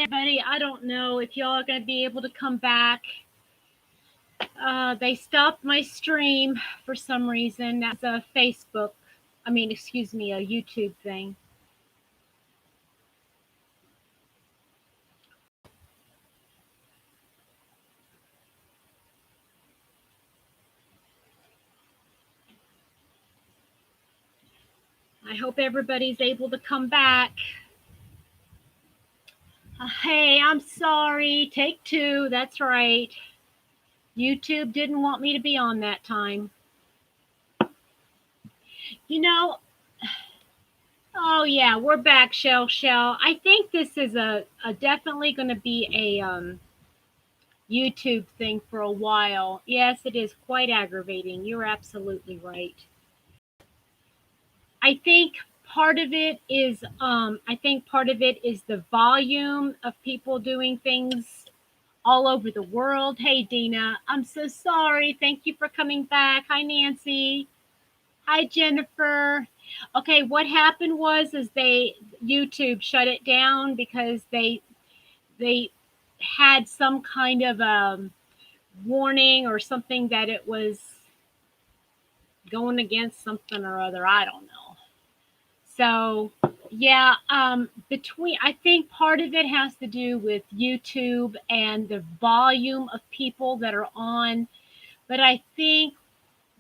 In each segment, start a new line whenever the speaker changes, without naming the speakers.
everybody. I don't know if y'all are going to be able to come back. They stopped my stream for some reason. That's a Facebook, excuse me, a YouTube thing. I hope everybody's able to come back. Hey, I'm sorry. Take two. That's right. YouTube didn't want me to be on that time. You know, oh yeah, we're back, Shell. I think this is a definitely going to be a YouTube thing for a while. Yes, it is quite aggravating. You're absolutely right. I think part of it is the volume of people doing things all over the world. Hey Dina, I'm so sorry. Thank you for coming back. Hi Nancy. Hi Jennifer. Okay, what happened was YouTube shut it down because they had some kind of warning or something that it was going against something or other. I don't know. So yeah, I think part of it has to do with YouTube and the volume of people that are on. But I think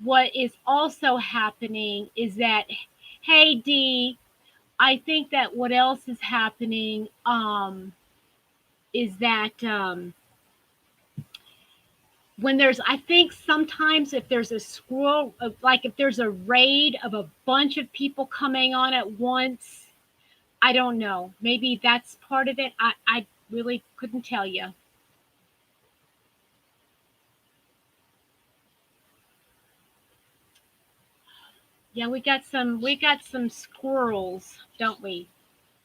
what is also happening is that, hey D, I think that what else is happening is that when there's, I think sometimes if there's a squirrel, like if there's a raid of a bunch of people coming on at once, I don't know. Maybe that's part of it. I really couldn't tell you. Yeah, we got some squirrels, don't we?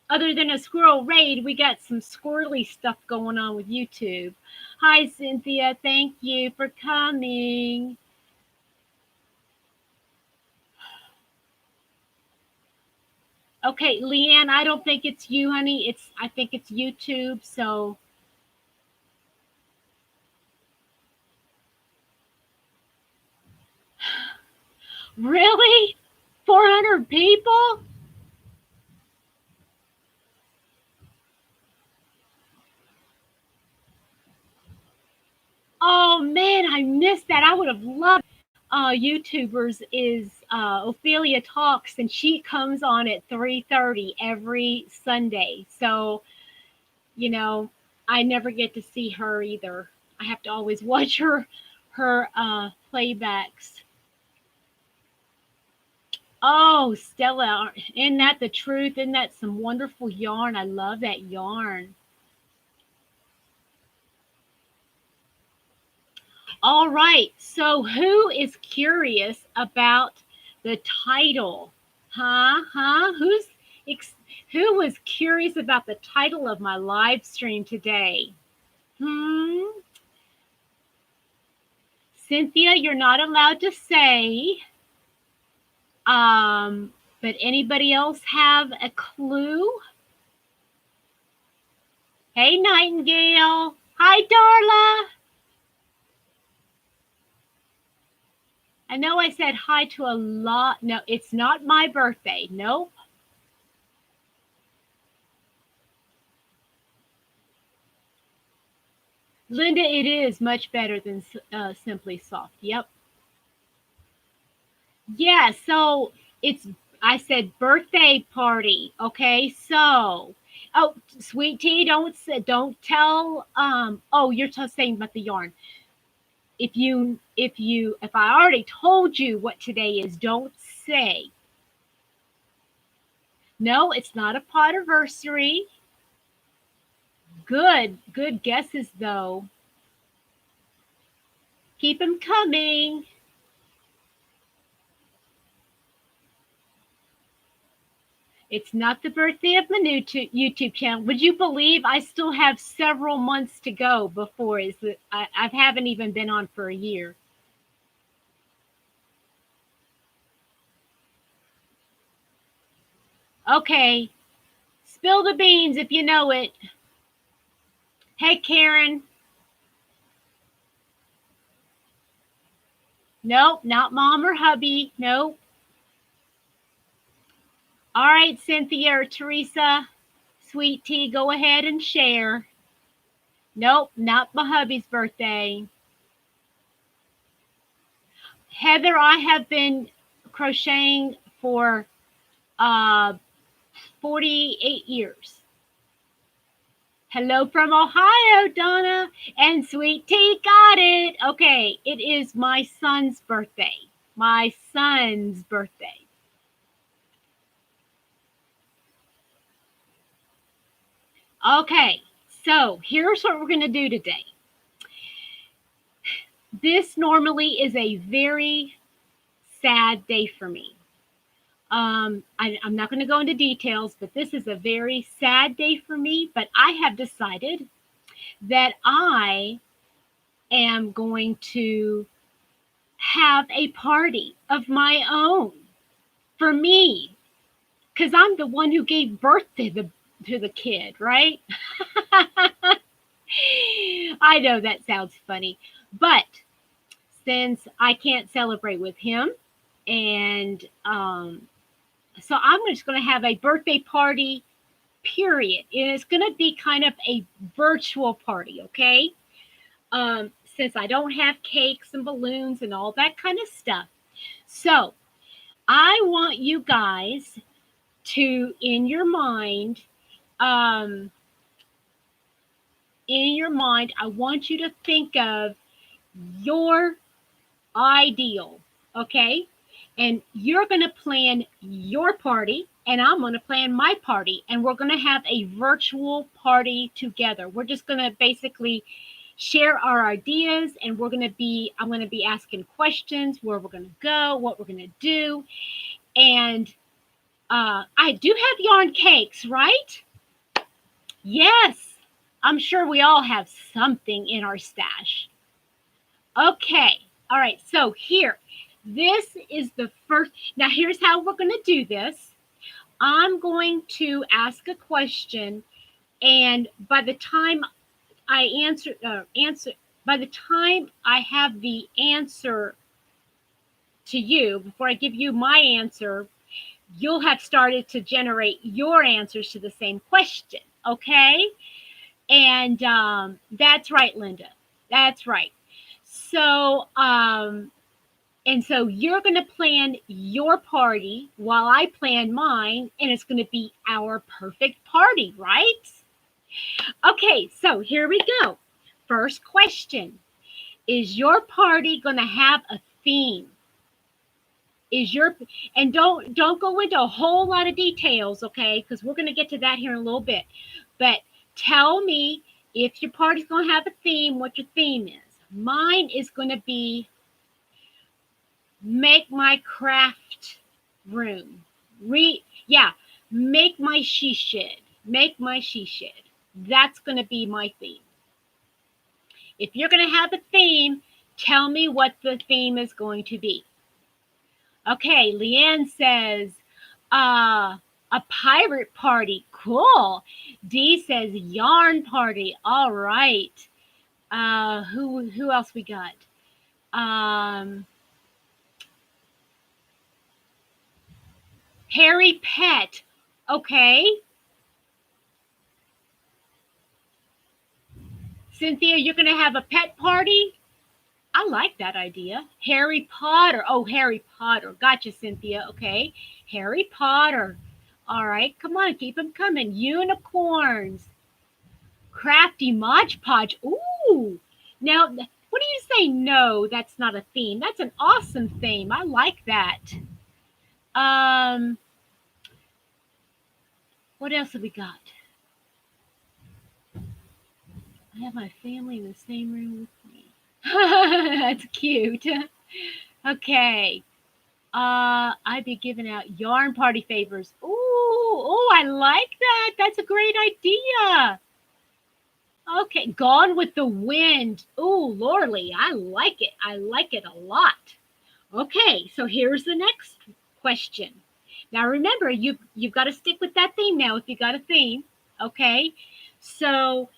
Other than a squirrel raid, we got some squirrely stuff going on with YouTube. Hi Cynthia, thank you for coming. Okay, Leanne, I don't think it's you, honey. I think it's YouTube. So really, 400 people? Oh man, I missed that. I would have loved YouTubers is Ophelia Talks, and she comes on at 3:30 every Sunday. So you know, I never get to see her either. I have to always watch her playbacks. Oh, Stella, isn't that the truth? Isn't that some wonderful yarn? I love that yarn. All right. So, who is curious about the title? Huh? Who was curious about the title of my live stream today? Hmm. Cynthia, you're not allowed to say. But anybody else have a clue? Hey, Nightingale. Hi, Darla. I know I said hi to a lot. No, it's not my birthday. Nope. Linda, it is much better than Simply Soft. Yep. Yeah, so I said birthday party. Okay, so, oh, sweet tea, don't tell, oh, you're saying about the yarn. If I already told you what today is, don't say. No, it's not a Potterversary. Good guesses though. Keep them coming. It's not the birthday of my new YouTube channel. Would you believe I still have several months to go before I haven't even been on for a year. Okay, spill the beans if you know it. Hey, Karen. Nope, not mom or hubby. Nope. All right, Cynthia or Teresa, sweet tea, go ahead and share. Nope, not my hubby's birthday. Heather, I have been crocheting for uh, 48 years. Hello from Ohio, Donna. And sweet tea got it. Okay, it is my son's birthday. My son's birthday. Okay, so here's what we're going to do today. This normally is a very sad day for me. I'm not going to go into details, but this is a very sad day for me. But I have decided that I am going to have a party of my own for me because I'm the one who gave birth to the kid, right? I know that sounds funny, but since I can't celebrate with him, and so I'm just going to have a birthday party, period. And it's going to be kind of a virtual party, okay? Since I don't have cakes and balloons and all that kind of stuff. So I want you guys to, um, I want you to think of your ideal, okay? And you're going to plan your party, and I'm going to plan my party, and we're going to have a virtual party together. We're just going to basically share our ideas, and I'm going to be asking questions, where we're going to go, what we're going to do. And I do have yarn cakes, right? Yes. I'm sure we all have something in our stash. Okay. All right. So here, this is the first. Now, here's how we're going to do this. I'm going to ask a question, and by the time I by the time I have the answer to you, before I give you my answer, you'll have started to generate your answers to the same question. Okay. And that's right, Linda. That's right. So, and so you're going to plan your party while I plan mine, and it's going to be our perfect party, right? Okay, so here we go. First question. Is your party going to have a theme? Is your and don't go into a whole lot of details, okay? Because we're going to get to that here in a little bit. But tell me if your party's going to have a theme, what your theme is. Mine is going to be make my craft room. Make my she shed. Make my she shed. That's going to be my theme. If you're going to have a theme, tell me what the theme is going to be. Okay, Leanne says, a pirate party. Cool. Dee says yarn party. All right. Who else we got? Harry Pet. Okay. Cynthia, you're going to have a pet party? I like that idea. Harry Potter. Oh, Harry Potter. Gotcha, Cynthia. Okay. Harry Potter. All right. Come on. Keep them coming. Unicorns. Crafty Mod Podge. Ooh. Now, what do you say? No, that's not a theme. That's an awesome theme. I like that. What else have we got? I have my family in the same room with me. That's cute. Okay. I'd be giving out yarn party favors. Ooh, I like that. That's a great idea. Okay, Gone with the Wind. Ooh, Lorley, I like it. I like it a lot. Okay, so here's the next question. Now remember, you've got to stick with that theme now if you got a theme. Okay, so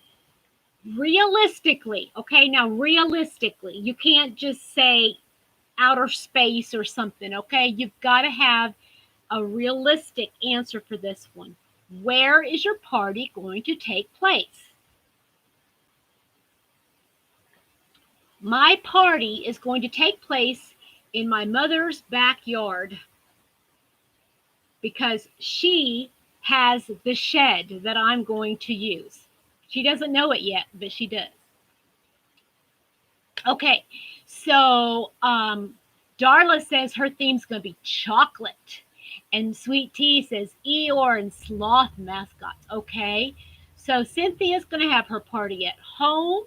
Realistically, okay, now realistically, you can't just say outer space or something, okay? You've got to have a realistic answer for this one. Where is your party going to take place? My party is going to take place in my mother's backyard because she has the shed that I'm going to use. She doesn't know it yet, but she does. Okay, so Darla says her theme's going to be chocolate. And Sweet Tea says Eeyore and sloth mascots. Okay, so Cynthia's going to have her party at home.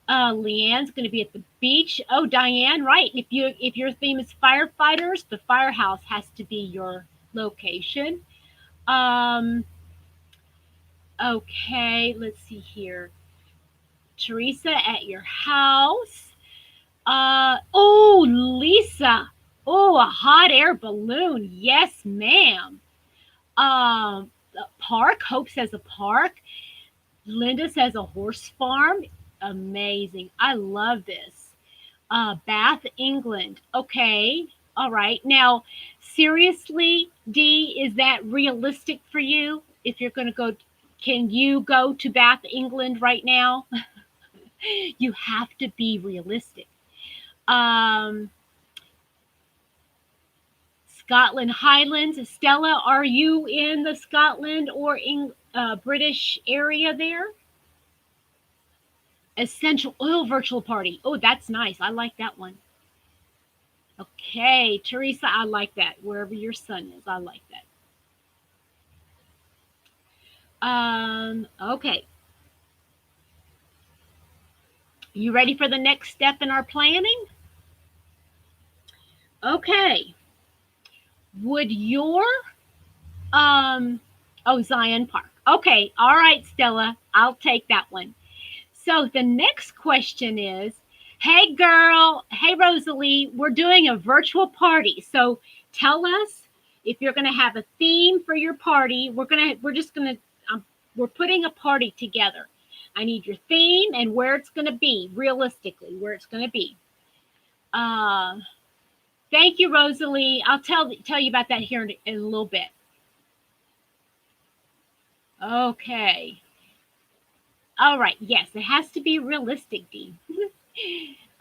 Leanne's going to be at the beach. Oh, Diane, right. If your theme is firefighters, the firehouse has to be your location. Um, okay, let's see here. Teresa at your house. Oh, Lisa. Oh, a hot air balloon. Yes, ma'am. Park. Hope says a park. Linda says a horse farm. Amazing. I love this. Bath, England. Okay. All right. Now, seriously, Dee, is that realistic for you? If you're going to go, can you go to Bath, England right now? You have to be realistic. Um, Scotland Highlands. Stella, are you in the Scotland or British area there? Essential oil virtual party. Oh, that's nice. I like that one. Okay, Teresa, I like that. Wherever your son is, I like that. Okay. You ready for the next step in our planning? Okay. Would your Zion Park. Okay, all right, Stella, I'll take that one. So the next question is, hey girl, hey Rosalie, we're doing a virtual party. So tell us if you're going to have a theme for your party. We're putting a party together. I need your theme and where it's going to be, realistically, where it's going to be. Uh, Thank you, Rosalie. I'll tell you about that here in a little bit. Okay. All right. Yes, it has to be realistic, Dee.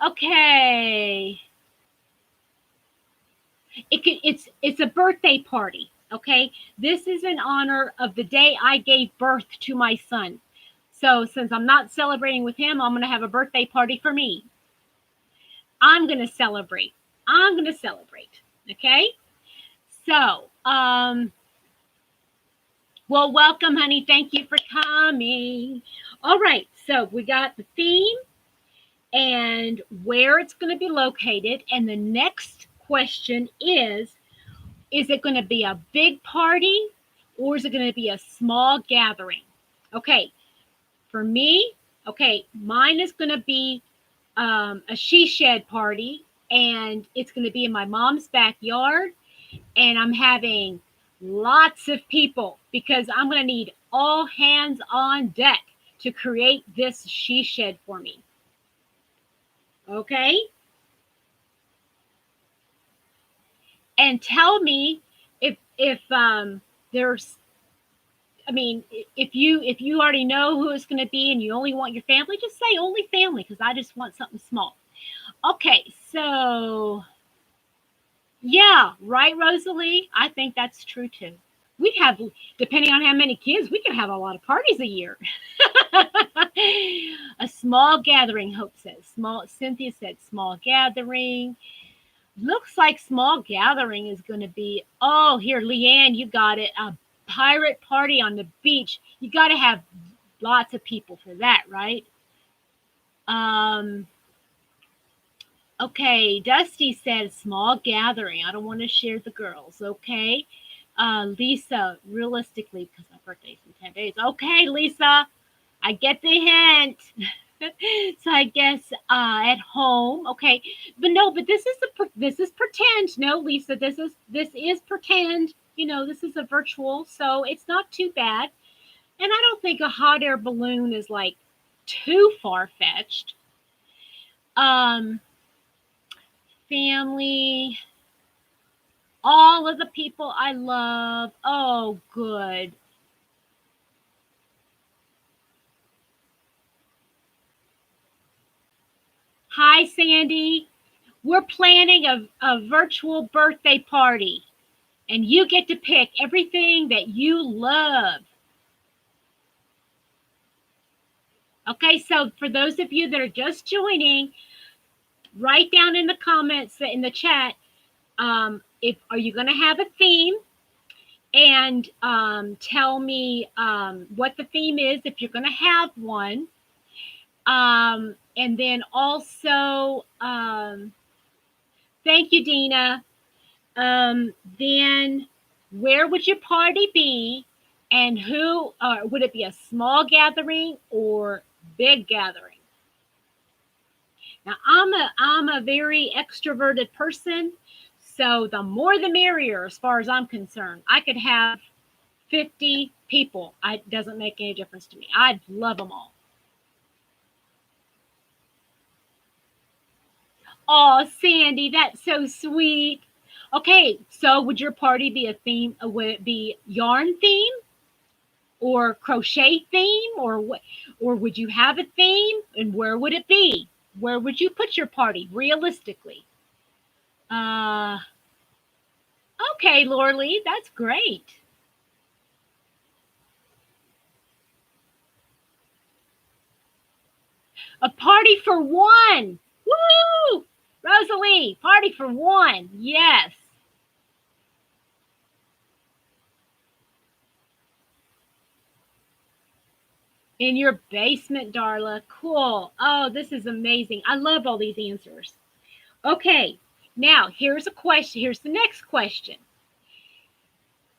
Okay. It's a birthday party. Okay. This is in honor of the day I gave birth to my son. So since I'm not celebrating with him, I'm gonna have a birthday party for me. I'm gonna celebrate. I'm gonna celebrate. Okay. So well, welcome, honey. Thank you for coming. All right. So we got the theme and where it's going to be located. And the next question is it going to be a big party or is it going to be a small gathering? Okay. For me, okay, mine is going to be a she shed party and it's going to be in my mom's backyard. And I'm having lots of people because I'm going to need all hands on deck to create this she shed for me. Okay? And tell me if there's if you already know who it's going to be and you only want your family, just say only family because I just want something small. Okay, so yeah, right, Rosalie? I think that's true too. We have, depending on how many kids, we can have a lot of parties a year. A small gathering, Hope says. Cynthia said small gathering. Looks like small gathering is going to be, oh, here, Leanne, you got it. A pirate party on the beach. You got to have lots of people for that, right? Okay, Dusty said small gathering. I don't want to share the girls, okay? Lisa, realistically, because my birthday's in 10 days. Okay, Lisa, I get the hint. So I guess at home, okay. But this is pretend. No, Lisa, this is pretend. You know, this is a virtual, so it's not too bad. And I don't think a hot air balloon is like too far-fetched. Family, all of the people I love. Oh, good. Hi, Sandy. We're planning a virtual birthday party, and you get to pick everything that you love. Okay, so for those of you that are just joining, write down in the comments in the chat, if are you going to have a theme, and tell me what the theme is if you're going to have one. And then also, thank you, Dina. Then where would your party be, and who would it be, a small gathering or big gathering? Now I'm a very extroverted person, so the more the merrier as far as I'm concerned. I could have 50 people. It doesn't make any difference to me. I'd love them all. Oh, Sandy, that's so sweet. Okay, so would your party be a theme? Would it be yarn theme or crochet theme, or what? Or would you have a theme, and where would it be? Where would you put your party realistically? Uh, okay, Lorley, that's great. A party for one. Woo! Rosalie, party for one. Yes. In your basement, Darla. Cool. Oh, this is amazing. I love all these answers. Okay, now here's a question. Here's the next question.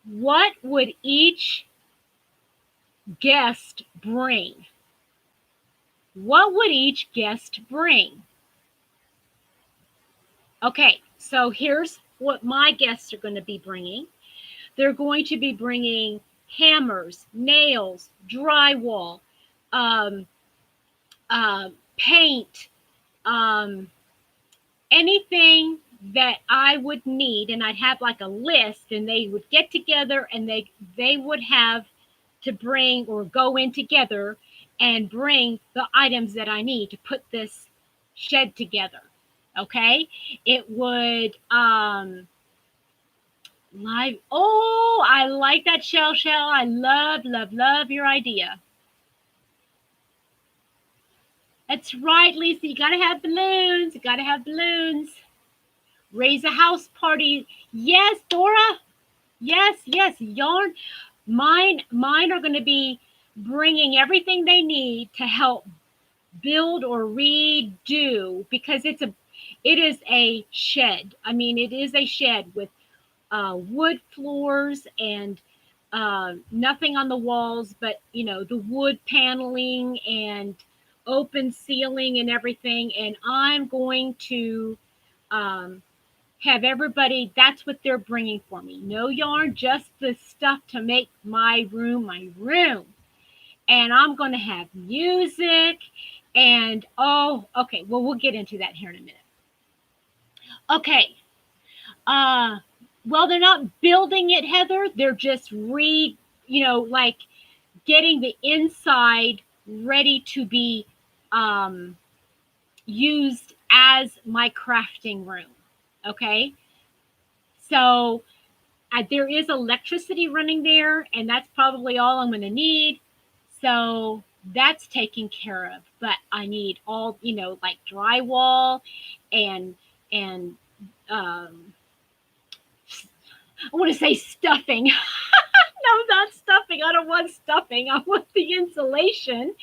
What would each guest bring? What would each guest bring? Okay, so here's what my guests are going to be bringing. They're going to be bringing hammers, nails, drywall, um, paint, um, anything that I would need, and I'd have like a list, and they would get together, and they would have to bring or go in together and bring the items that I need to put this shed together. Okay, it would live. Oh, I like that, Shell. I love your idea. That's right, Lisa. You gotta have balloons. You gotta have balloons. Raise a house party. Yes, Dora. Yes. Yarn. Mine are going to be bringing everything they need to help build or redo, because it is a shed. I mean, it is a shed with wood floors and nothing on the walls, but the wood paneling and open ceiling and everything. And I'm going to um, have everybody, that's what they're bringing for me. No yarn, just the stuff to make my room my room. And I'm going to have music and, oh, okay. Well, we'll get into that here in a minute. Okay. Well, they're not building it, Heather. They're just like getting the inside ready to be used as my crafting room. Okay. So there is electricity running there, and that's probably all I'm going to need. So that's taken care of. But I need all, like drywall and I want to say stuffing. No, not stuffing. I don't want stuffing. I want the insulation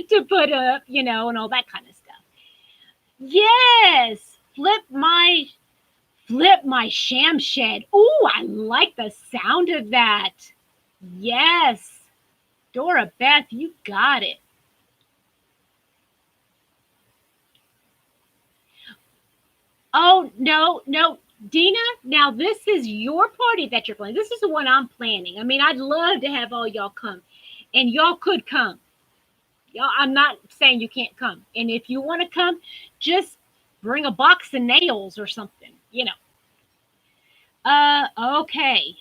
to put up, and all that kind of stuff. Yes, flip my sham shed. Ooh, I like the sound of that. Yes. Dora Beth, you got it. Oh, no. Dina, now this is your party that you're planning. This is the one I'm planning. I mean, I'd love to have all y'all come, and y'all could come. I'm not saying you can't come. And if you want to come, just bring a box of nails or something, you know. Okay.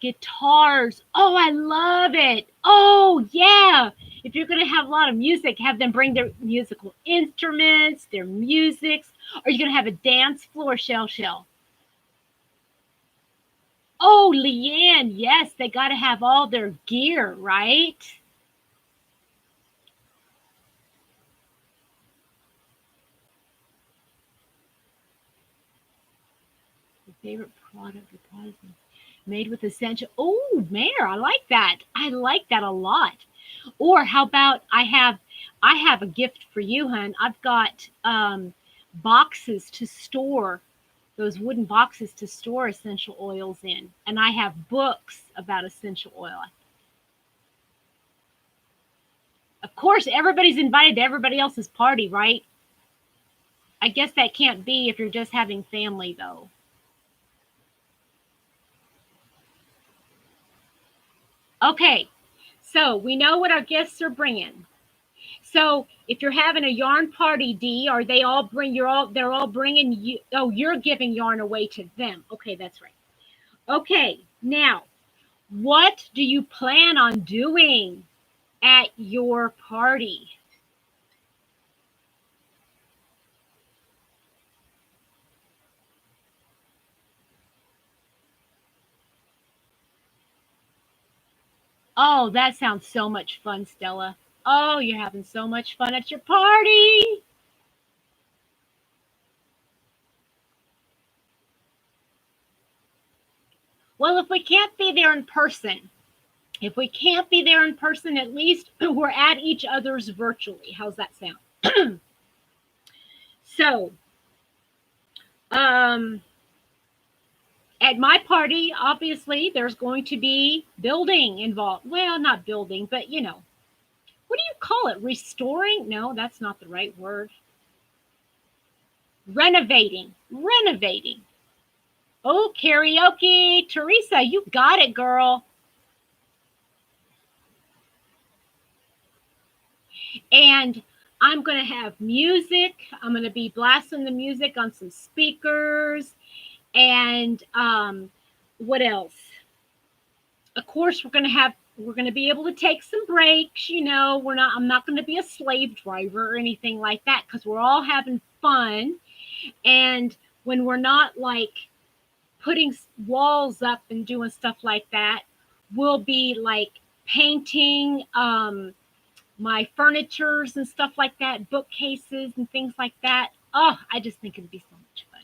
Guitars. Oh, I love it. Oh, yeah. If you're going to have a lot of music, have them bring their musical instruments, their musics. Are you going to have a dance floor, Shell? Oh, Leanne, yes, they got to have all their gear, right? Your favorite product or products made with essential. Oh, Mayor, I like that. I like that a lot. Or how about I have a gift for you, hun. I've got boxes to store those wooden boxes to store essential oils in, and I have books about essential oil. Of course, everybody's invited to everybody else's party, right? I guess that can't be if you're just having family, though. Okay, so we know what our guests are bringing. So if you're having a yarn party, D, are they all bring you're all they're all bringing you? Oh, you're giving yarn away to them. Okay, that's right. Okay, now what do you plan on doing at your party? Oh, that sounds so much fun, Stella. Oh, you're having so much fun at your party. Well, if we can't be there in person, if we can't be there in person, at least we're at each other's virtually. How's that sound? So, um, at my party, obviously, there's going to be building involved. Well, not building, but what do you call it? Restoring? No, that's not the right word. Renovating. Renovating. Oh, karaoke. Teresa, you got it, girl. And I'm going to have music. I'm going to be blasting the music on some speakers. And what else? Of course, we're going to be able to take some breaks. I'm not going to be a slave driver or anything like that because we're all having fun. And when we're not like putting walls up and doing stuff like that, we'll be like painting my furnitures and stuff like that, bookcases and things like that. Oh, I just think it'd be so much fun.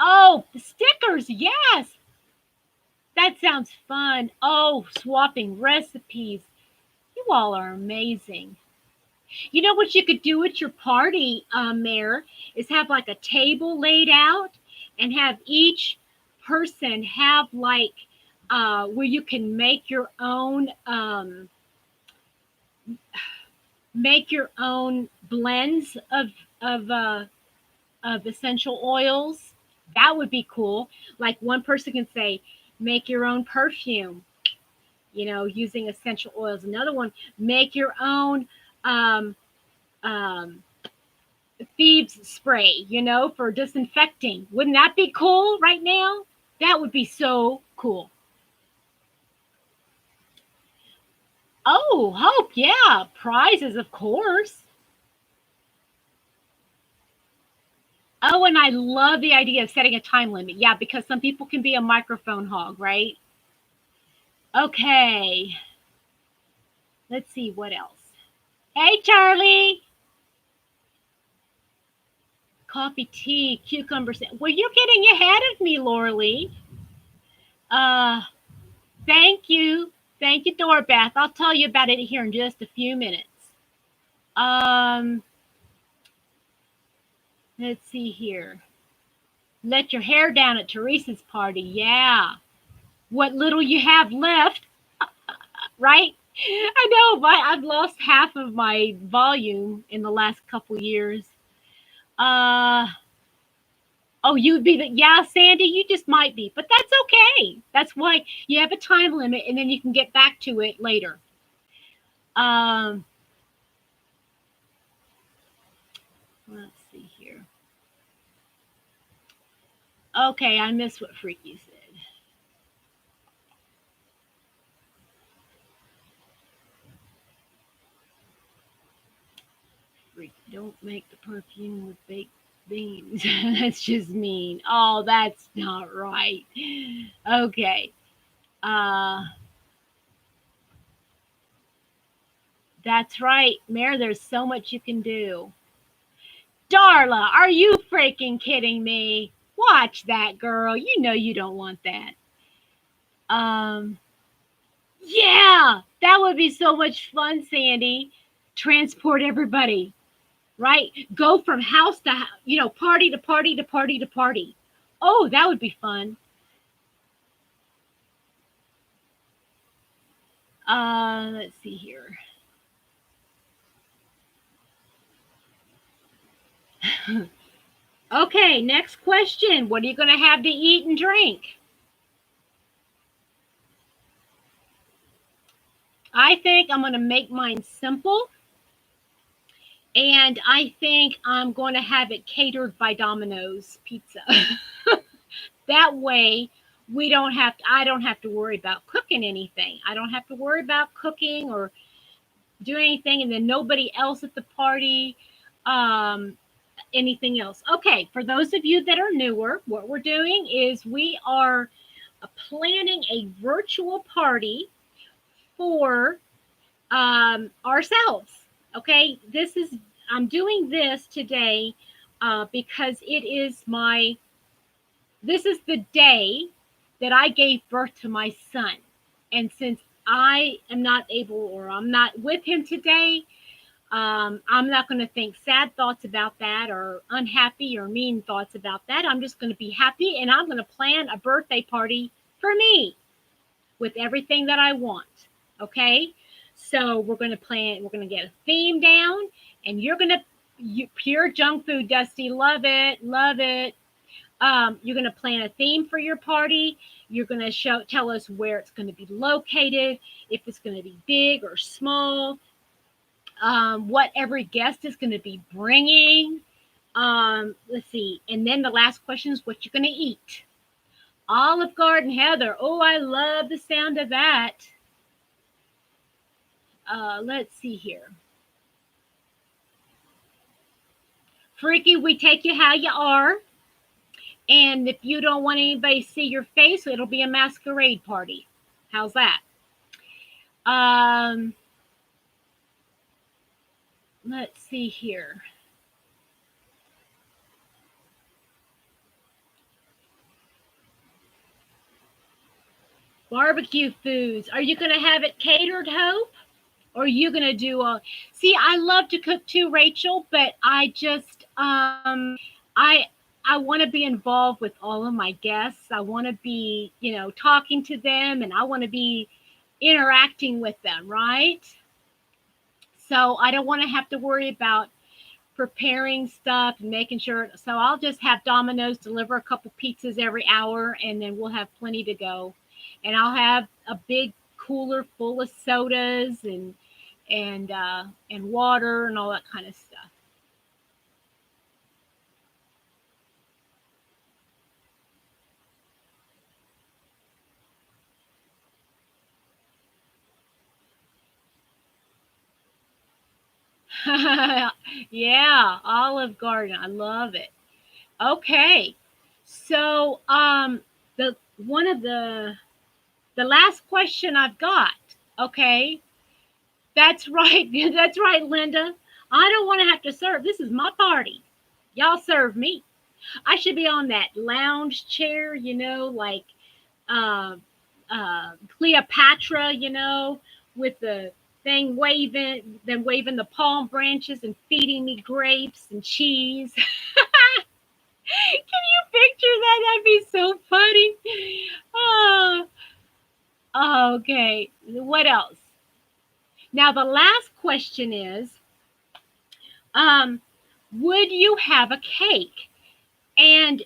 Oh, the stickers, yes. That sounds fun. Oh, swapping recipes. You all are amazing. You know what you could do at your party, Mayor, is have like a table laid out and have each person have like where you can make your own blends of essential oils. That would be cool. Like one person can say, make your own perfume, using essential oils. Another one, make your own um, um, thieves spray, for disinfecting. Wouldn't that be cool right now? That would be so cool. Oh, Hope, yeah. Prizes, of course. Oh, and I love the idea of setting a time limit. Yeah, because some people can be a microphone hog, right? Okay. Let's see what else. Hey, Charlie. Coffee, tea, cucumber. Well, you're getting ahead of me, Laura Lee. Uh, thank you. Thank you, Doorbeth. I'll tell you about it here in just a few minutes. Um, let's see here. Let your hair down at Teresa's party. Yeah. What little you have left, right? I know, but I've lost half of my volume in the last couple years. Uh, oh, you'd be yeah, Sandy, you just might be, but that's okay. That's why you have a time limit and then you can get back to it later. Um, let's see here. Okay, I missed what Freaky said. Freaky, don't make the perfume with baked beans. That's just mean. Oh, that's not right. Okay. Uh, that's right, Mare. There's so much you can do. Darla, are you freaking kidding me? Watch that, girl. You know you don't want that. Um, yeah, that would be so much fun, Sandy. Transport everybody, right? Go from house to party to party to party to party. Oh, that would be fun. Let's see here. Okay, next question. What are you going to have to eat and drink? I think I'm going to make mine simple, and I think I'm going to have it catered by Domino's Pizza. That way, I don't have to worry about cooking anything. I don't have to worry about cooking or doing anything, and then nobody else at the party. Um, Anything else. Okay, for those of you that are newer, what we're doing is we are planning a virtual party for ourselves. Okay, I'm doing this today because this is the day that I gave birth to my son. And since I am not able, or I'm not with him today, I'm not going to think sad thoughts about that or unhappy or mean thoughts about that. I'm just going to be happy, and I'm going to plan a birthday party for me with everything that I want. Okay. So we're going to get a theme down, and pure junk food, Dusty. Love it. Love it. You're going to plan a theme for your party. You're going to tell us where it's going to be located, if it's going to be big or small, what every guest is going to be bringing. Let's see. And then the last question is what you're going to eat. Olive Garden, Heather. Oh, I love the sound of that. Let's see here. Freaky, we take you how you are. And if you don't want anybody to see your face, it'll be a masquerade party. How's that? Um, let's see here. Barbecue foods. Are you going to have it catered, Hope? Or are you going to do a. See, I love to cook too, Rachel, but I I want to be involved with all of my guests. I want to be, talking to them, and I want to be interacting with them, right? So I don't want to have to worry about preparing stuff and making sure. So I'll just have Domino's deliver a couple pizzas every hour, and then we'll have plenty to go. And I'll have a big cooler full of sodas and water and all that kind of stuff. Yeah, Olive Garden. I love it. Okay. So the one of the last question I've got, okay? That's right. That's right, Linda. I don't want to have to serve. This is my party. Y'all serve me. I should be on that lounge chair, like uh, Cleopatra, with the thing waving the palm branches and feeding me grapes and cheese. Can you picture that? That'd be so funny. Oh, okay. What else? Now, the last question is um, would you have a cake? And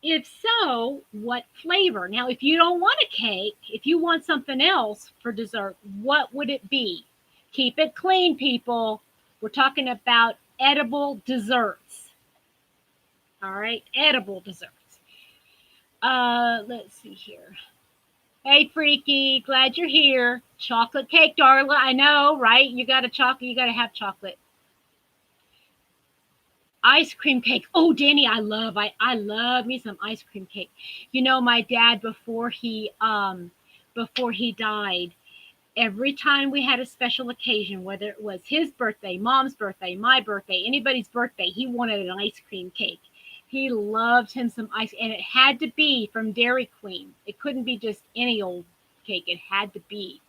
if so, what flavor? Now, if you don't want a cake, if you want something else for dessert, what would it be? Keep it clean, people. We're talking about edible desserts. All right, edible desserts. Let's see here. Hey, Freaky, glad you're here. Chocolate cake, Darla. I know, right? You got a chocolate. You got to have chocolate. Ice cream cake. Oh, Danny, I love me some ice cream cake. You know, my dad before he died, every time we had a special occasion, whether it was his birthday, mom's birthday, my birthday, anybody's birthday, he wanted an ice cream cake. He loved him some ice, and it had to be from Dairy Queen. It couldn't be just any old cake. It had to be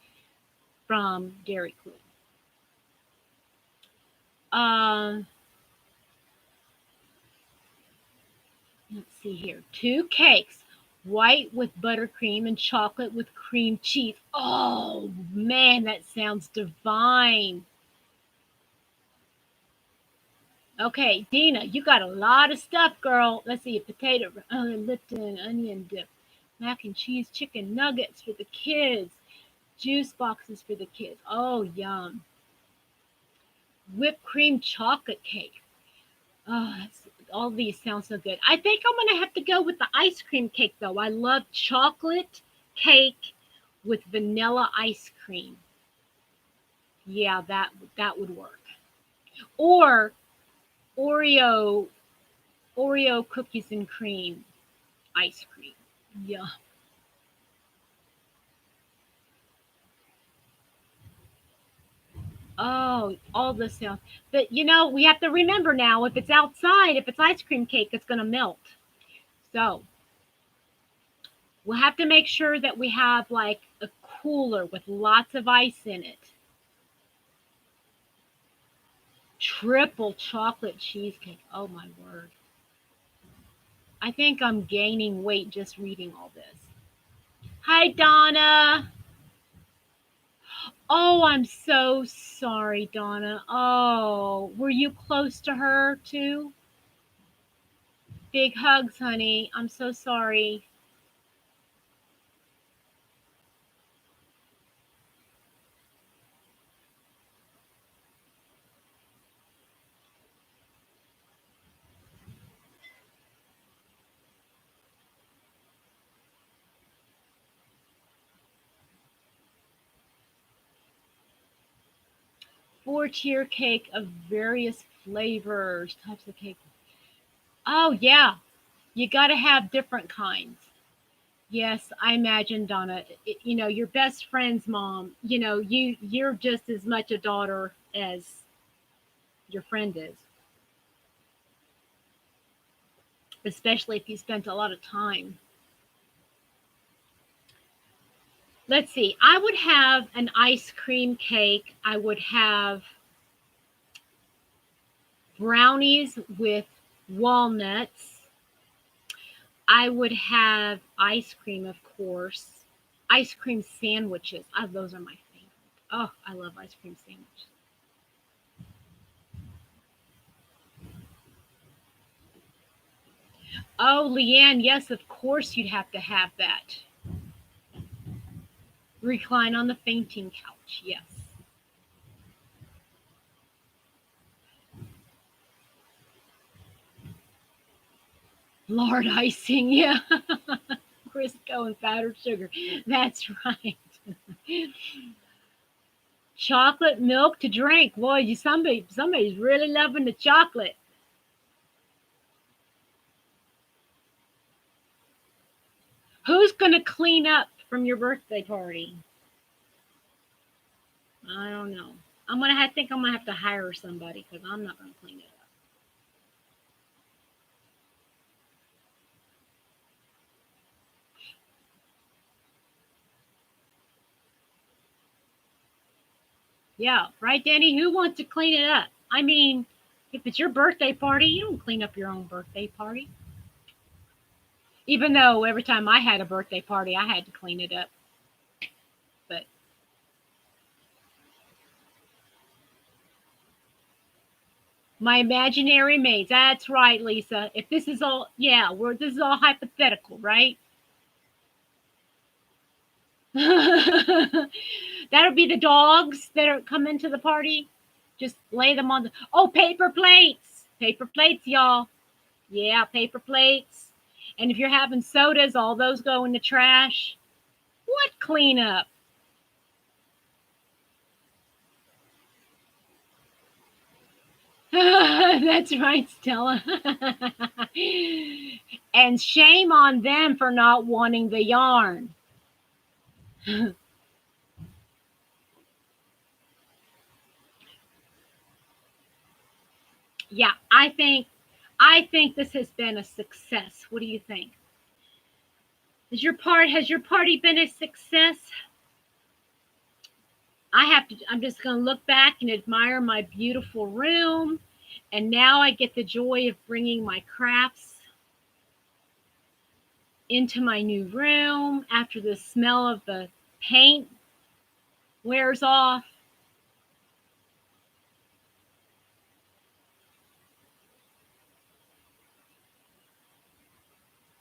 from Dairy Queen. Um, let's see here. Two cakes, white with buttercream and chocolate with cream cheese. Oh man, that sounds divine. Okay, Dina, you got a lot of stuff, girl. Let's see, potato, Lipton, onion dip, mac and cheese, chicken nuggets for the kids, juice boxes for the kids. Oh, yum. Whipped cream chocolate cake. Oh, all these sound so good. I think I'm gonna have to go with the ice cream cake though. I love chocolate cake with vanilla ice cream. Yeah, that would work. Or Oreo Oreo cookies and cream ice cream. Yeah. Oh, all this sounds. But we have to remember now if it's outside, if it's ice cream cake, it's going to melt. So we'll have to make sure that we have like a cooler with lots of ice in it. Triple chocolate cheesecake. Oh my word. I think I'm gaining weight just reading all this. Hi, Donna. Oh, I'm so sorry, Donna. Oh, were you close to her too? Big hugs, honey. I'm so sorry. 4-tier cake of various flavors, types of cake. Oh, yeah. You got to have different kinds. Yes, I imagine, Donna. Your best friend's mom. You're just as much a daughter as your friend is, especially if you spent a lot of time. Let's see. I would have an ice cream cake. I would have brownies with walnuts. I would have ice cream, of course. Ice cream sandwiches. Those are my favorite. Oh, I love ice cream sandwiches. Oh, Leanne, yes, of course you'd have to have that. Recline on the fainting couch. Yes. Lard icing. Yeah. Crisco and powdered sugar. That's right. Chocolate milk to drink. Boy, somebody's really loving the chocolate. Who's gonna clean up from your birthday party? I don't know. I think I'm gonna have to hire somebody because I'm not gonna clean it up. Yeah, right, Danny. Who wants to clean it up? I mean, if it's your birthday party, you don't clean up your own birthday party. Even though every time I had a birthday party, I had to clean it up. But my imaginary maids. That's right, Lisa. If this is all, yeah, this is all hypothetical, right? That's That'll be the dogs that are coming to the party. Just lay them on the. Oh, paper plates. Paper plates, y'all. Yeah, paper plates. And if you're having sodas, all those go in the trash. What cleanup? That's right, Stella. And shame on them for not wanting the yarn. Yeah, I think this has been a success. What do you think? Has your party been a success? I'm just going to look back and admire my beautiful room, and now I get the joy of bringing my crafts into my new room after the smell of the paint wears off.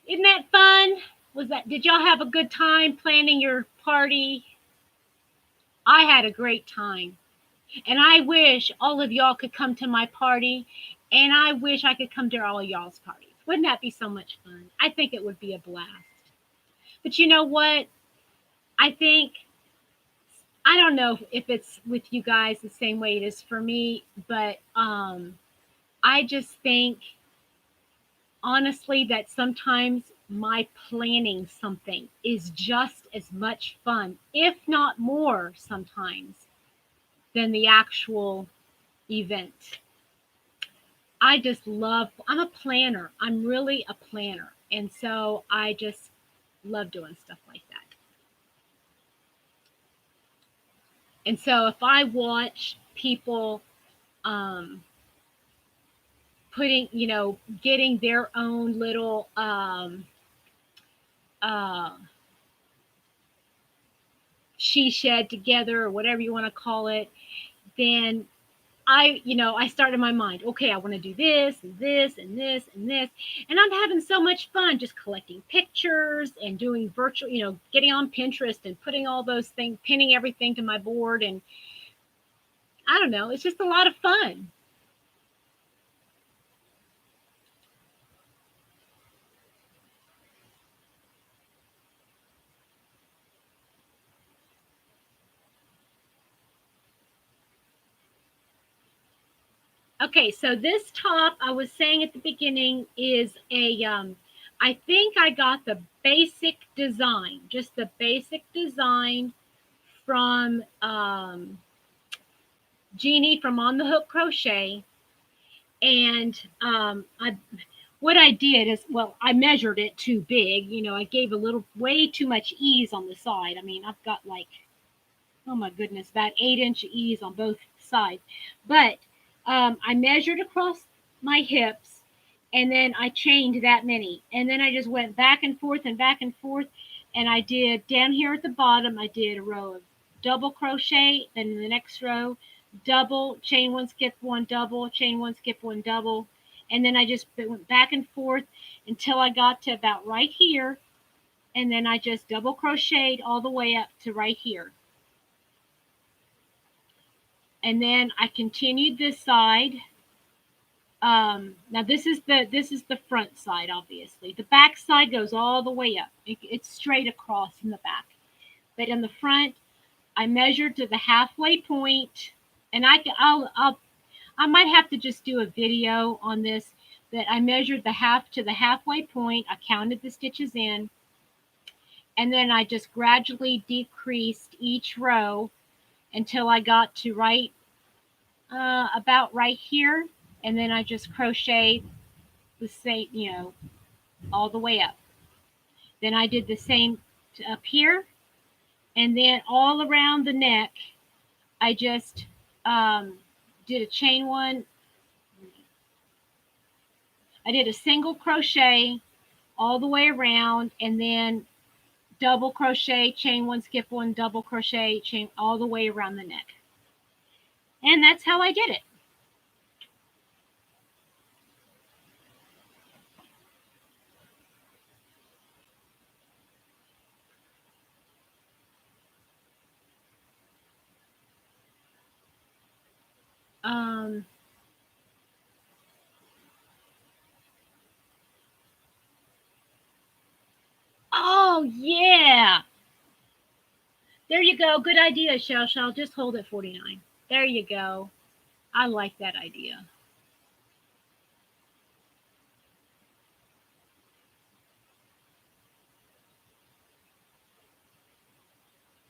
Isn't that fun? Did y'all have a good time planning your party? I had a great time. And I wish all of y'all could come to my party. And I wish I could come to all of y'all's parties. Wouldn't that be so much fun? I think it would be a blast. But you know what? I think, I don't know if it's with you guys the same way it is for me, but I just think honestly that sometimes my planning something is just as much fun, if not more sometimes, than the actual event. I just I'm a planner. I'm really a planner. And so I just love doing stuff like that. And so if I watch people um, getting their own little uh, she shed together or whatever you want to call it, then I start in my mind, okay, I want to do this and this and this and this. And I'm having so much fun just collecting pictures and doing virtual, getting on Pinterest and putting all those things, pinning everything to my board. And I don't know, it's just a lot of fun. Okay, so this top I was saying at the beginning is I think I got the basic design, just the basic design from Jeannie from On the Hook Crochet. And what I did is, well, I measured it too big. I gave a little, way too much ease on the side. I mean, I've got like, oh my goodness, about 8-inch ease on both sides. But I measured across my hips, and then I chained that many. And then I just went back and forth and back and forth. And I did down here at the bottom, I did a row of double crochet. Then in the next row, double, chain one, skip one, double, chain one, skip one, double. And then I just went back and forth until I got to about right here. And then I just double crocheted all the way up to right here. And then I continued this side. Now this is the front side, obviously. The back side goes all the way up. It's straight across in the back. But in the front, I measured to the halfway point, and I might have to just do a video on this. That I measured the half to the halfway point. I counted the stitches in, and then I just gradually decreased each row until I got to about right here, and then I just crocheted the same, all the way up. Then I did the same up here, and then all around the neck, I just did a chain one. I did a single crochet all the way around, and then double crochet, chain one, skip one, double crochet, chain all the way around the neck. And that's how I did it. Um, oh yeah. There you go. Good idea, Shell Shell. Just hold it 49. There you go. I like that idea.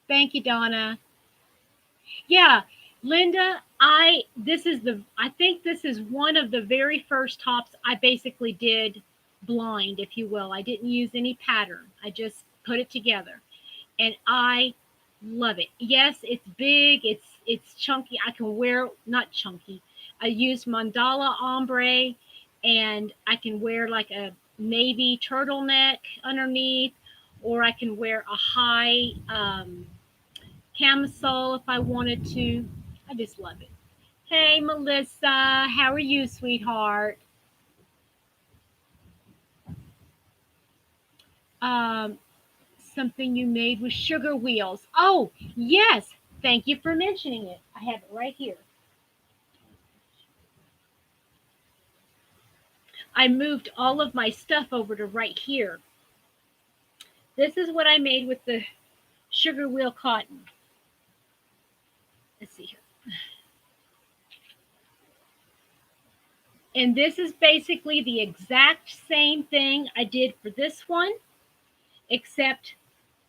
Thank you, Donna. Yeah, Linda, I think this is one of the very first tops I basically did blind, if you will. I didn't use any pattern. I just put it together. And I love it. Yes, it's big, it's chunky. I can wear not chunky. I used mandala ombre and I can wear like a navy turtleneck underneath, or I can wear a high camisole if I wanted to. I just love it. Hey, Melissa, how are you, sweetheart? Um, Something you made with sugar wheels. Oh, yes. Thank you for mentioning it. I have it right here. I moved all of my stuff over to right here. This is what I made with the sugar wheel cotton. Let's see here. And this is basically the exact same thing I did for this one, except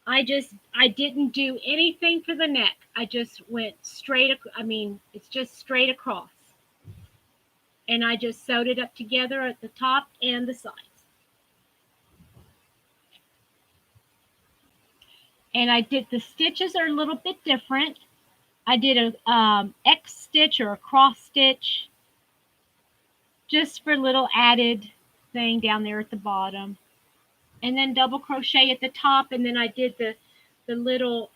I didn't do anything for the neck. I just went straight. I mean, it's just straight across, and I just sewed it up together at the top and the sides. And I did the stitches are a little bit different. I did a X stitch or a cross stitch just for a little added thing down there at the bottom, and then double crochet at the top, and then I did the little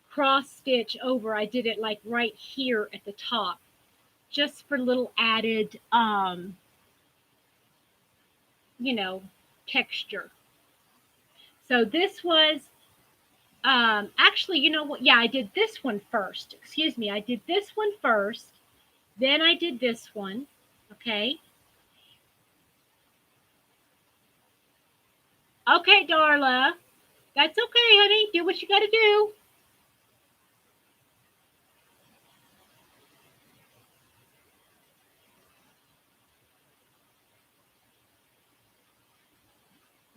cross stitch over. I did it like right here at the top just for little added you know, texture. So this was actually, you know what? Yeah, I did this one first. Excuse me. I did this one first. Then I did this one. Okay. Okay, Darla. That's okay, honey. Do what you got to do.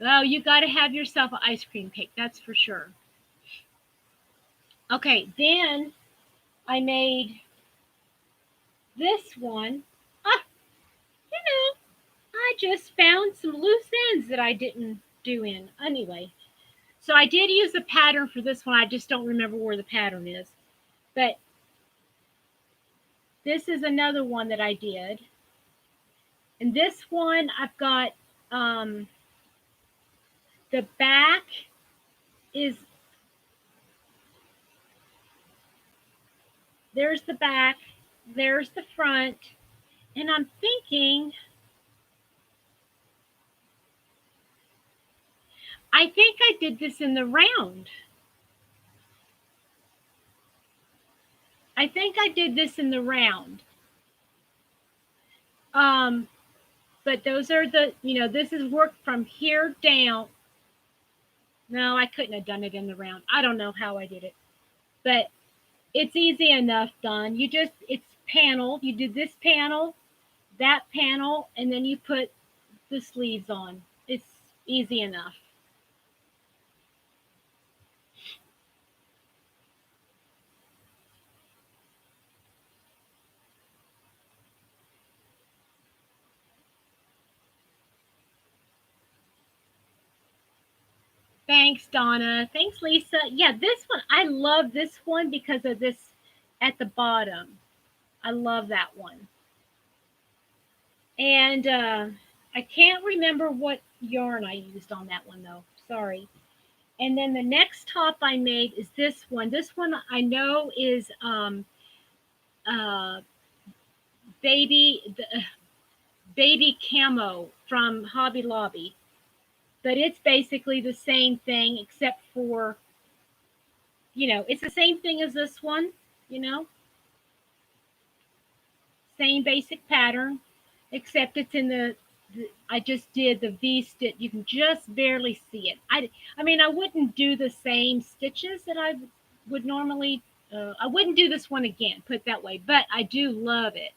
Oh, you got to have yourself an ice cream cake. That's for sure. Okay. Then I made this one. Ah, you know, I just found some loose ends that I didn't do in. Anyway, so I did use a pattern for this one. I just don't remember where the pattern is. But this is another one that I did. And this one I've got the back is there's the back, there's the front, and I'm thinking I think I did this in the round. I think I did this in the round. Um, but those are this is work from here down. No, I couldn't have done it in the round. I don't know how I did it, but it's easy enough done. It's panel. You do this panel, that panel, and then you put the sleeves on. It's easy enough. Thanks, Donna. Thanks, Lisa. Yeah, this one, I love this one because of this at the bottom. I love that one. And I can't remember what yarn I used on that one, though. Sorry. And then the next top I made is this one. This one I know is uh, baby baby camo from Hobby Lobby, but it's basically the same thing except for it's the same thing as this one, you know. same basic pattern, except it's in I just did the V stitch. You can just barely see it. I mean, I wouldn't do the same stitches that I would normally. I wouldn't do this one again, put it that way. But I do love it.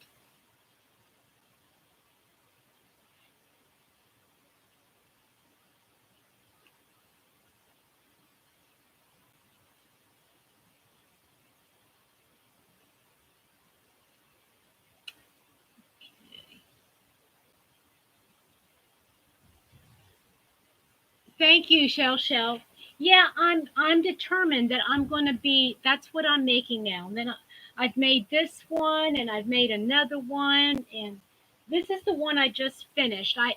Thank you, Shell Shell. Yeah, I'm determined that I'm going to be. That's what I'm making now. And then I've made this one, and I've made another one, and this is the one I just finished. I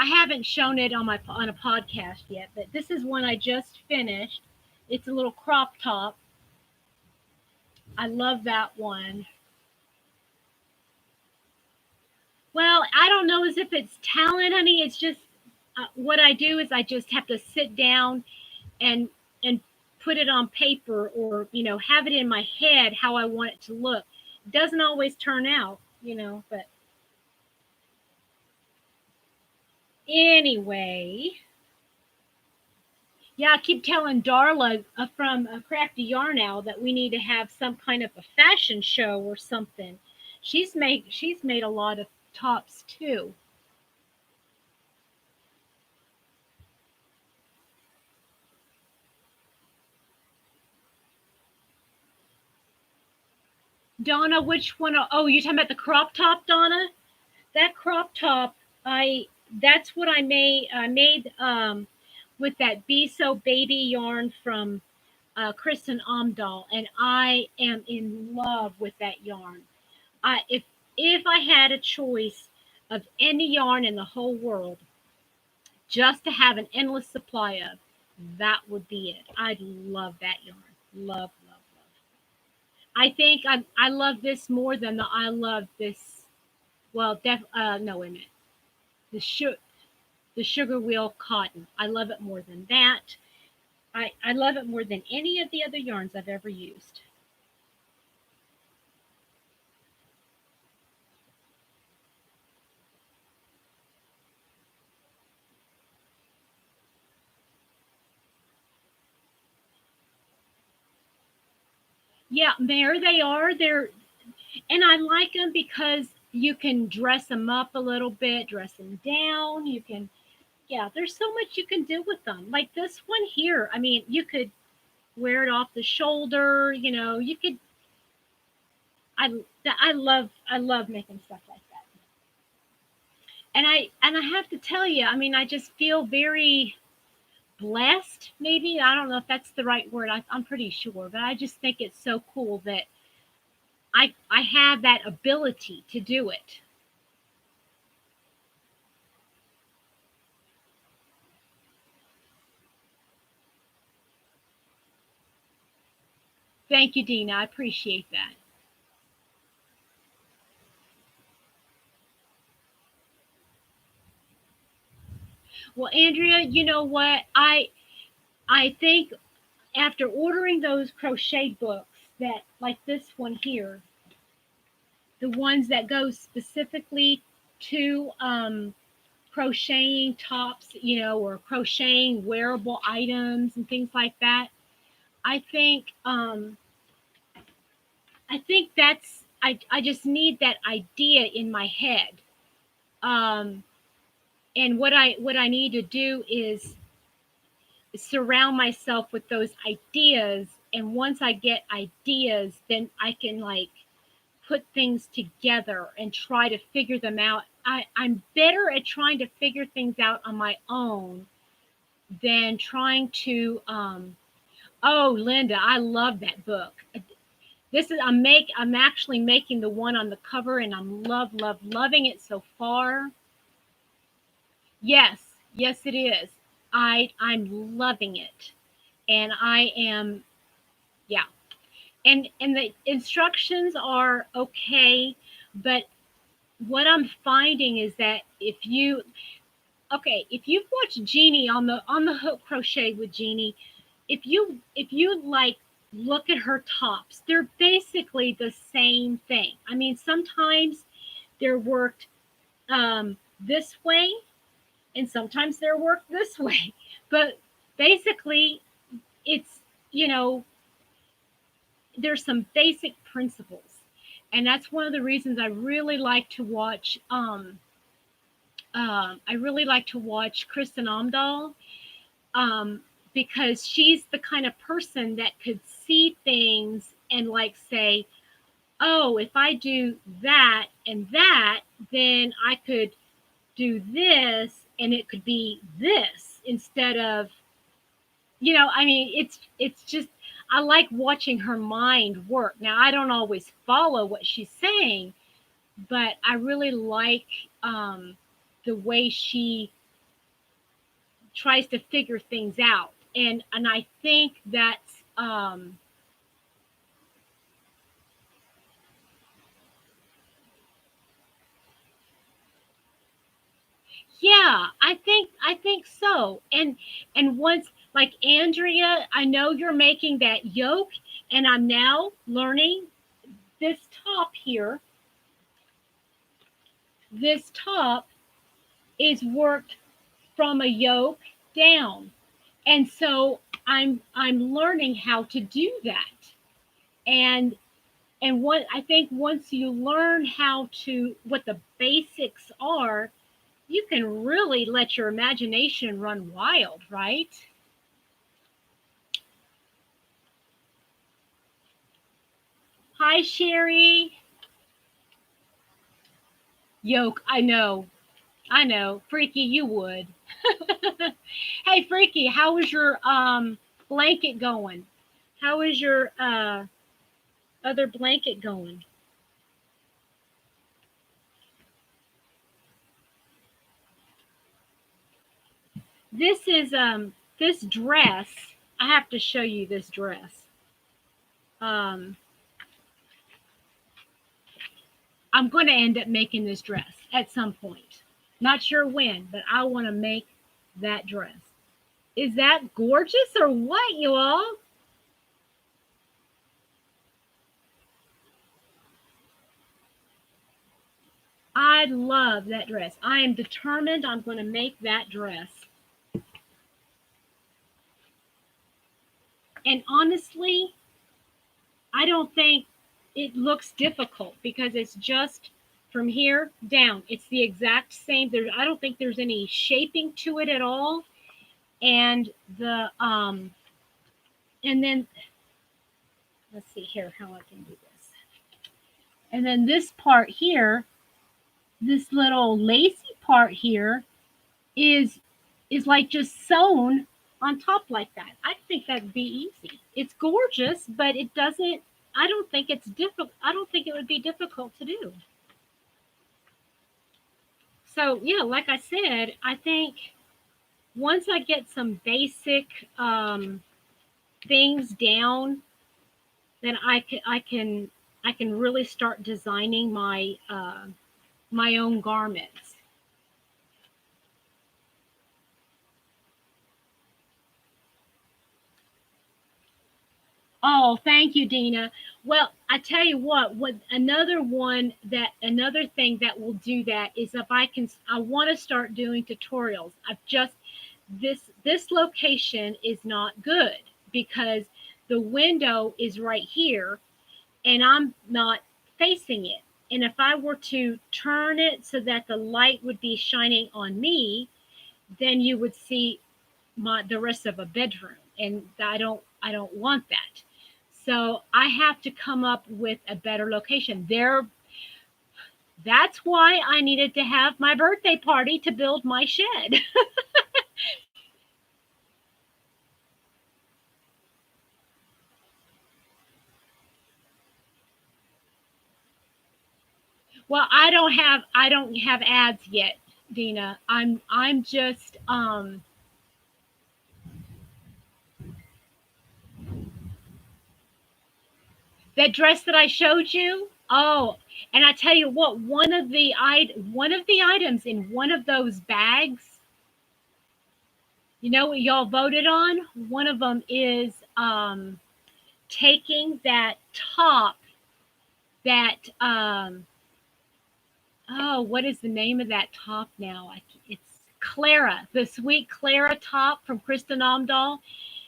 haven't shown it on a podcast yet, but this is one I just finished. It's a little crop top. I love that one. Well, I don't know as if it's talent, honey. It's just what I do is I just have to sit down and and put it on paper, or have it in my head how I want it to look. It doesn't always turn out, but anyway. Yeah, I keep telling Darla from Crafty Yarn Owl that we need to have some kind of a fashion show or something. She's made a lot of tops too. Donna, which one? Oh, you're talking about the crop top, Donna? That crop top, I that's what I made with that Be So Baby yarn from Kristen Omdahl, and I am in love with that yarn. If I had a choice of any yarn in the whole world, just to have an endless supply of, that would be it. I love that yarn. Love, love, love. I think I love this more than the I love this. Well, no, wait a minute. The sugar the sugar wheel cotton. I love it more than that. I love it more than any of the other yarns I've ever used. Yeah, there they are. And I like them because you can dress them up a little bit, dress them down. Yeah, there's so much you can do with them. Like this one here. I mean, you could wear it off the shoulder. You could. I love making stuff like that. And I have to tell you, I mean, I just feel very blessed. Maybe I don't know if that's the right word. I'm pretty sure, but I just think it's so cool that I have that ability to do it. Thank you, Dina. I appreciate that. Well, Andrea, you know what? I think after ordering those crochet books that like this one here, the ones that go specifically to crocheting tops, or crocheting wearable items and things like that. I think um, I think I just need that idea in my head. Um, and what I need to do is surround myself with those ideas, and once I get ideas, then I can like put things together and try to figure them out. I'm better at trying to figure things out on my own than trying to oh, Linda, I love that book. This is I'm actually making the one on the cover, and I'm loving it so far. Yes, yes it is. I'm loving it. And I am, yeah. And the instructions are okay, but what I'm finding is that if you've watched Jeannie on the hook crochet with Jeannie, if you like look at her tops, they're basically the same thing. I mean, sometimes they're worked this way, and sometimes they're worked this way. But basically, it's, you know, there's some basic principles. And that's one of the reasons I really like to watch. I really like to watch Kristen Amdahl, um, because she's the kind of person that could see things and like say, "Oh, if I do that and that, then I could do this, and it could be this instead of." I mean, it's just, I like watching her mind work. Now, I don't always follow what she's saying, but I really like the way she tries to figure things out, and I think that's yeah, I think so. And once, like Andrea, I know you're making that yoke, and I'm now learning this top here. This top is worked from a yoke down. And so I'm learning how to do that. And what I think, once you learn how to, what the basics are, you can really let your imagination run wild, right? Hi, Sherry. Yoke, I know. I know. Freaky, you would. Hey, Freaky, how is your blanket going? How is your other blanket going? This is this dress. I have to show you this dress. Um, I'm going to end up making this dress at some point. Not sure when, but I want to make that dress. Is that gorgeous or what, you all? I love that dress. I am determined I'm going to make that dress. And honestly, I don't think it looks difficult because it's just from here down. It's the exact same. I don't think there's any shaping to it at all. And and then let's see here how I can do this. And then this part here, this little lacy part here is like just sewn on top like that. I think that'd be easy. It's gorgeous, but it doesn't, I don't think it's difficult. I don't think it would be difficult to do. So, yeah, like I said, I think once I get some basic things down, then I can really start designing my own garments. Oh, thank you, Dina. Well, I tell you what another thing that will do that is, if I want to start doing tutorials. I've just, this location is not good because the window is right here and I'm not facing it. And if I were to turn it so that the light would be shining on me, then you would see the rest of a bedroom, and I don't want that. So I have to come up with a better location there. That's why I needed to have my birthday party to build my shed. Well, I don't have ads yet, Dina. I'm just that dress that I showed you. Oh, and I tell you what, one of the items in one of those bags, you know what y'all voted on? One of them is taking that top that Oh, what is the name of that top now? It's Clara, the sweet Clara top from Kristen Omdahl.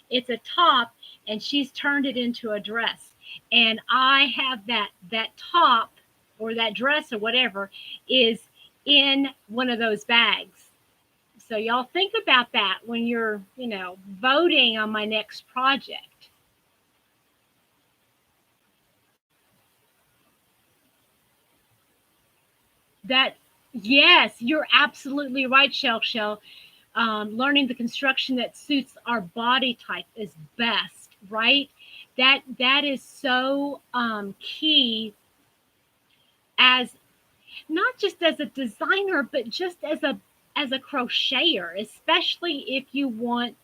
It's a top, and she's turned it into a dress. And I have that top or that dress or whatever is in one of those bags. So y'all think about that when you're, voting on my next project. That Yes, you're absolutely right, Shell. Learning the construction that suits our body type is best, right? That is so key as not just as a designer, but just as a crocheter, especially if you want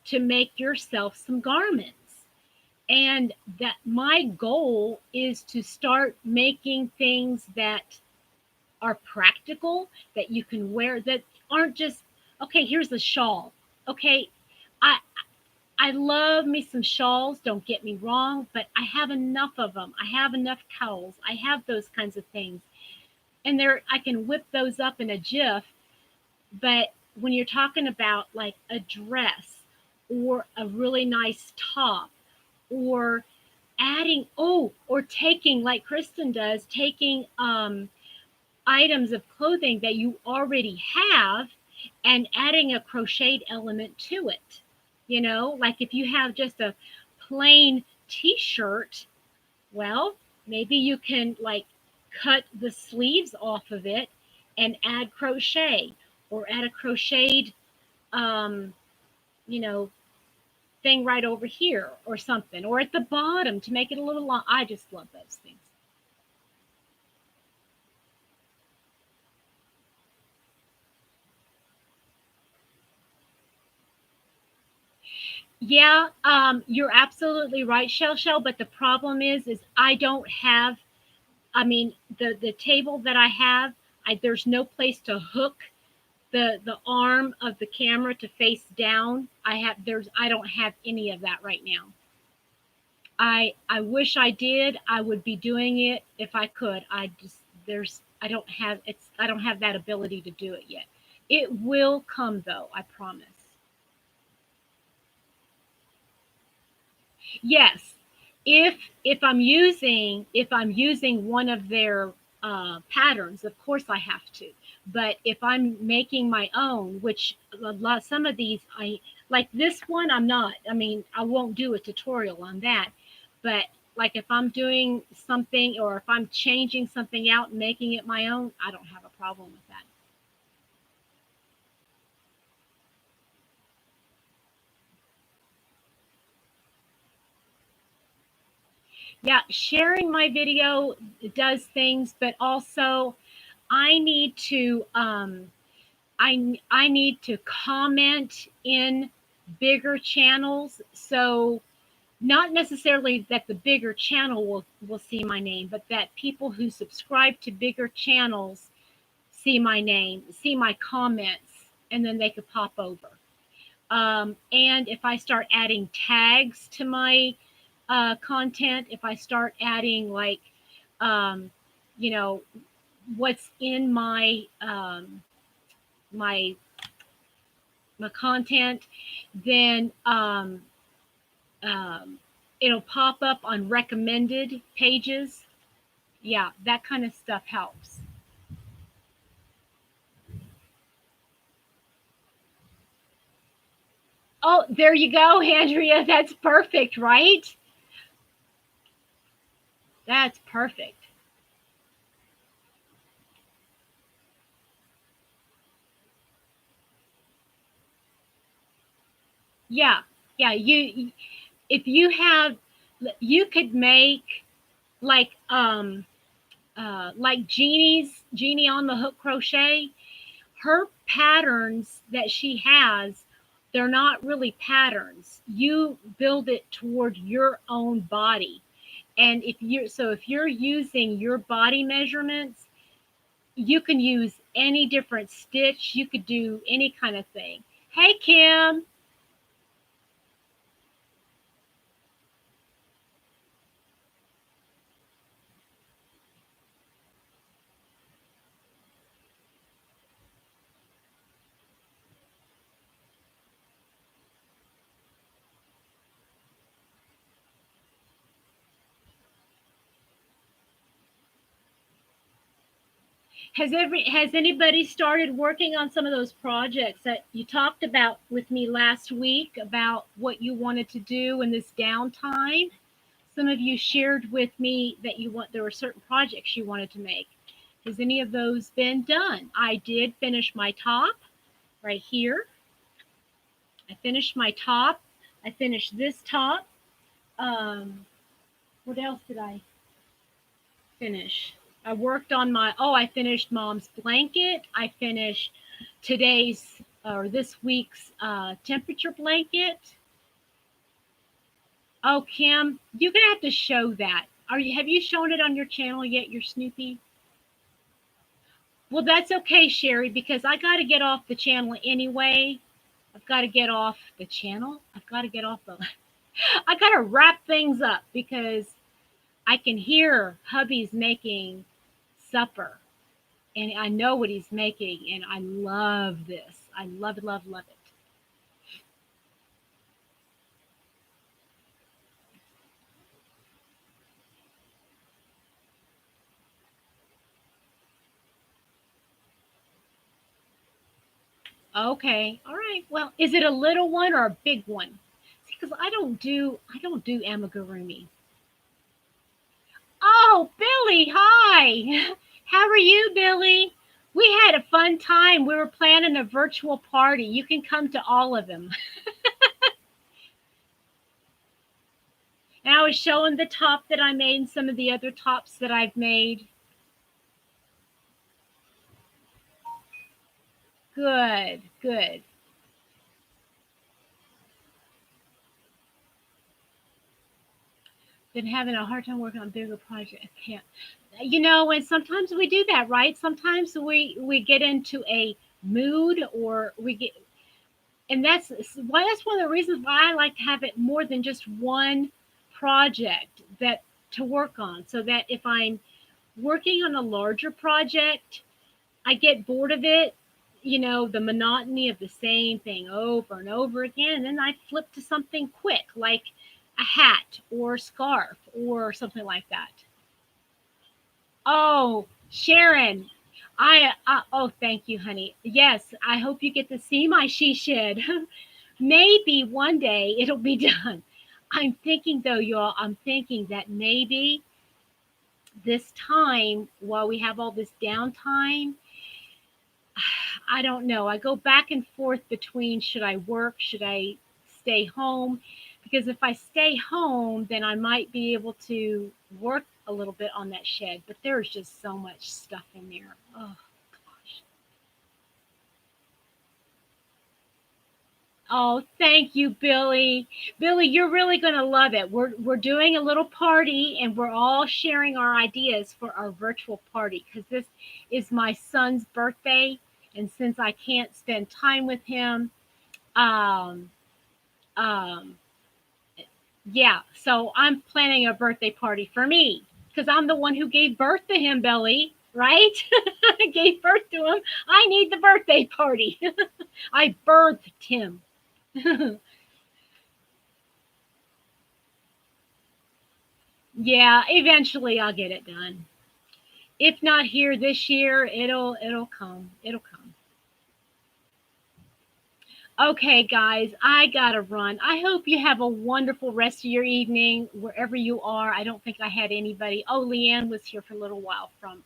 to make yourself some garments. And that my goal is to start making things that are practical, that you can wear, that aren't just, okay, here's a shawl. Okay, I I love me some shawls, don't get me wrong, but I have enough of them. I have enough cowls. I have those kinds of things. And there I can whip those up in a jiff, but when you're talking about like a dress or a really nice top or or taking like Kristen does, taking items of clothing that you already have and adding a crocheted element to it. Like if you have just a plain t-shirt, well, maybe you can like cut the sleeves off of it and add crochet or add a crocheted um, you know, thing right over here or something, or at the bottom to make it a little long. I just love those things. Yeah, you're absolutely right, Shell. But the problem is I don't have. I mean, the table that I have, there's no place to hook the arm of the camera to face down. I don't have any of that right now. I wish I did. I would be doing it if I could. I don't have that ability to do it yet. It will come though, I promise. Yes. If I'm using one of their patterns, of course I have to. But if I'm making my own, which some of these I like this one, I'm not. I mean, I won't do a tutorial on that. But like if I'm doing something or if I'm changing something out and making it my own, I don't have a problem with that. Yeah, sharing my video does things, but also I need to I need to comment in bigger channels. So not necessarily that the bigger channel will see my name, but that people who subscribe to bigger channels see my name, see my comments, and then they could pop over. And if I start adding tags to my content, if I start adding like, um, you know, what's in my my content, then um, it'll pop up on recommended pages. Yeah, that kind of stuff helps. Oh, there you go, Andrea. That's perfect, right? That's perfect. Yeah, yeah. If you have, you could make like like Jeannie on the hook crochet. Her patterns that she has, they're not really patterns. You build it toward your own body. And if you're using your body measurements, you can use any different stitch. You could do any kind of thing. Hey, Kim. Has anybody started working on some of those projects that you talked about with me last week about what you wanted to do in this downtime? Some of you shared with me that there were certain projects you wanted to make. Has any of those been done? I did finish my top right here. I finished my top. I finished this top. What else did I finish? I worked on I finished mom's blanket. I finished today's or this week's temperature blanket. Oh, Kim, you're gonna have to show that. Have you shown it on your channel yet, your Snoopy? Well, that's okay, Sherry, because I got to get off the channel anyway. I've got to get off the channel. I've got to get off the. I got to wrap things up because I can hear hubby's making supper and I know what he's making and I love this. I love it, love, love it. Okay. All right. Well, is it a little one or a big one? Because I don't do amigurumi. Oh, Billy, hi. How are you, Billy? We had a fun time. We were planning a virtual party. You can come to all of them. And I was showing the top that I made and some of the other tops that I've made. Good, good. Been having a hard time working on bigger projects. I can't. And sometimes we do that, right? Sometimes we get into a mood or we get and that's one of the reasons why I like to have it more than just one project that to work on so that if I'm working on a larger project, I get bored of it, the monotony of the same thing over and over again. And then I flip to something quick, like a hat or scarf or something like that. Oh, Sharon, oh, thank you, honey. Yes, I hope you get to see my she shed. Maybe one day it'll be done. I'm thinking, though, y'all, I'm thinking that maybe this time, while we have all this downtime, I don't know. I go back and forth between should I work, should I stay home? Because if I stay home, then I might be able to work a little bit on that shed. But there's just so much stuff in there. Oh, gosh. Oh, thank you, Billy. Billy, you're really going to love it. We're doing a little party and we're all sharing our ideas for our virtual party because this is my son's birthday. And since I can't spend time with him, um, um, yeah, so I'm planning a birthday party for me because I'm the one who gave birth to him, Billy, right? I gave birth to him. I need the birthday party. I birthed him. Yeah, eventually I'll get it done. If not here this year, it'll come. It'll come. Okay, guys, I gotta run. I hope you have a wonderful rest of your evening wherever you are. I don't think I had anybody. Oh, Leanne was here for a little while from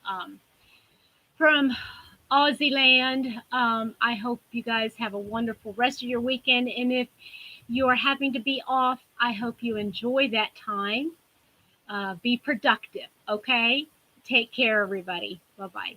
Aussie land. I hope you guys have a wonderful rest of your weekend. And if you are having to be off, I hope you enjoy that time. Be productive. Okay. Take care, everybody. Bye bye.